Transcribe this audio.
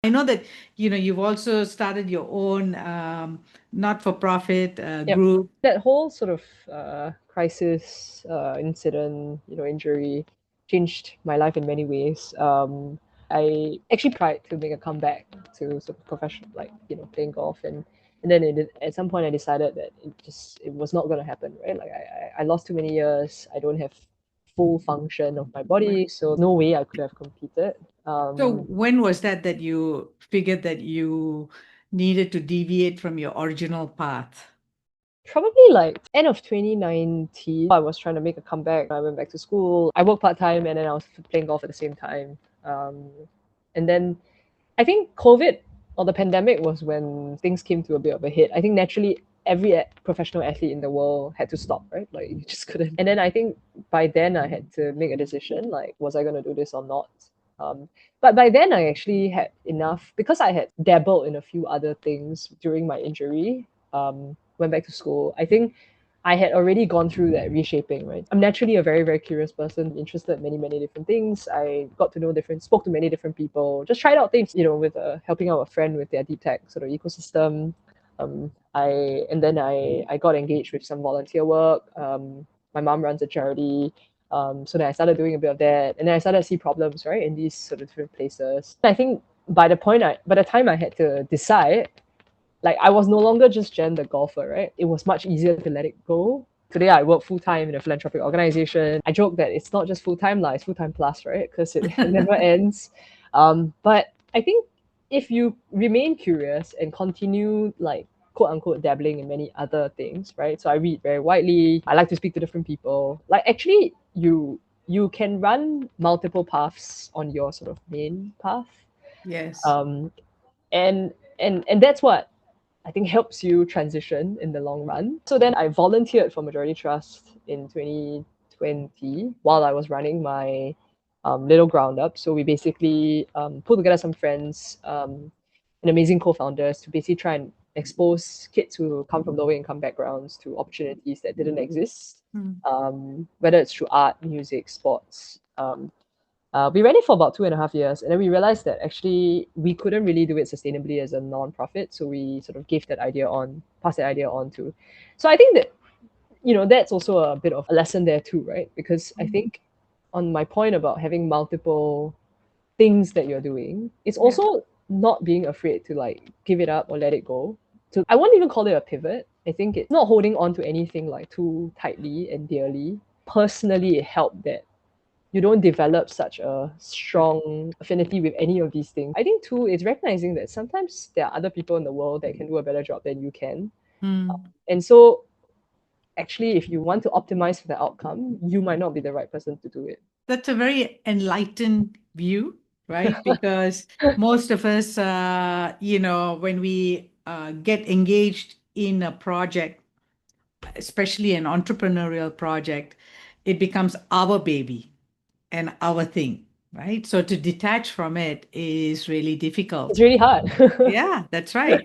I know that, you've also started your own not-for-profit Yep. group. That whole sort of crisis, incident, injury changed my life in many ways. I actually tried to make a comeback to sort of professional, like, playing golf. And then at some point I decided that it was not going to happen, right? Like I lost too many years. I don't have full function of my body, so no way I could have competed. So Um, when was that you figured that you needed to deviate from your original path? Probably like end of 2019, I was trying to make a comeback. I went back to school. I worked part time and then I was playing golf at the same time. And then I think COVID or the pandemic was when things came to a bit of a hit. I think naturally every professional athlete in the world had to stop, right? Like you just couldn't. And then I think by then I had to make a decision like, was I going to do this or not? Um, but by then I actually had enough because I had dabbled in a few other things during my injury. Went back to school. I think I had already gone through that reshaping, right? I'm naturally a very, very curious person, interested in many, many different things. I got to know spoke to many different people, just tried out things, with helping out a friend with their deep tech sort of ecosystem. I got engaged with some volunteer work. My mom runs a charity. So then I started doing a bit of that. And then I started to see problems, right, in these sort of different places. I think by the time I had to decide, like I was no longer just Jen the golfer, right? It was much easier to let it go. Today I work full time in a philanthropic organization. I joke that it's not just full time, it's full time plus, right? Because it never ends. But I think if you remain curious and continue like quote unquote dabbling in many other things, right? So I read very widely. I like to speak to different people. Like actually, you can run multiple paths on your sort of main path. Yes. Um, and that's what I think helps you transition in the long run. So then I volunteered for Majority Trust in 2020 while I was running my little ground up. So we basically pulled together some friends and amazing co-founders to basically try and expose kids who come from lower income backgrounds to opportunities that didn't exist, Mm. whether it's through art, music, sports. We ran it for about 2.5 years, and then we realized that actually we couldn't really do it sustainably as a non-profit. So we sort of gave that idea on, passed that idea on to. So I think that that's also a bit of a lesson there too, right? Because I think on my point about having multiple things that you're doing, it's Yeah. also not being afraid to like give it up or let it go. So I won't even call it a pivot. I think it's not holding on to anything like too tightly and dearly. Personally, it helped that you don't develop such a strong affinity with any of these things. I think too, it's recognizing that sometimes there are other people in the world that can do a better job than you can. Mm. And so actually, if you want to optimize for the outcome, you might not be the right person to do it. That's a very enlightened view, right? Because most of us, when we get engaged in a project, especially an entrepreneurial project, it becomes our baby and our thing, right? So to detach from it is really It's difficult. really hard. Yeah, that's right.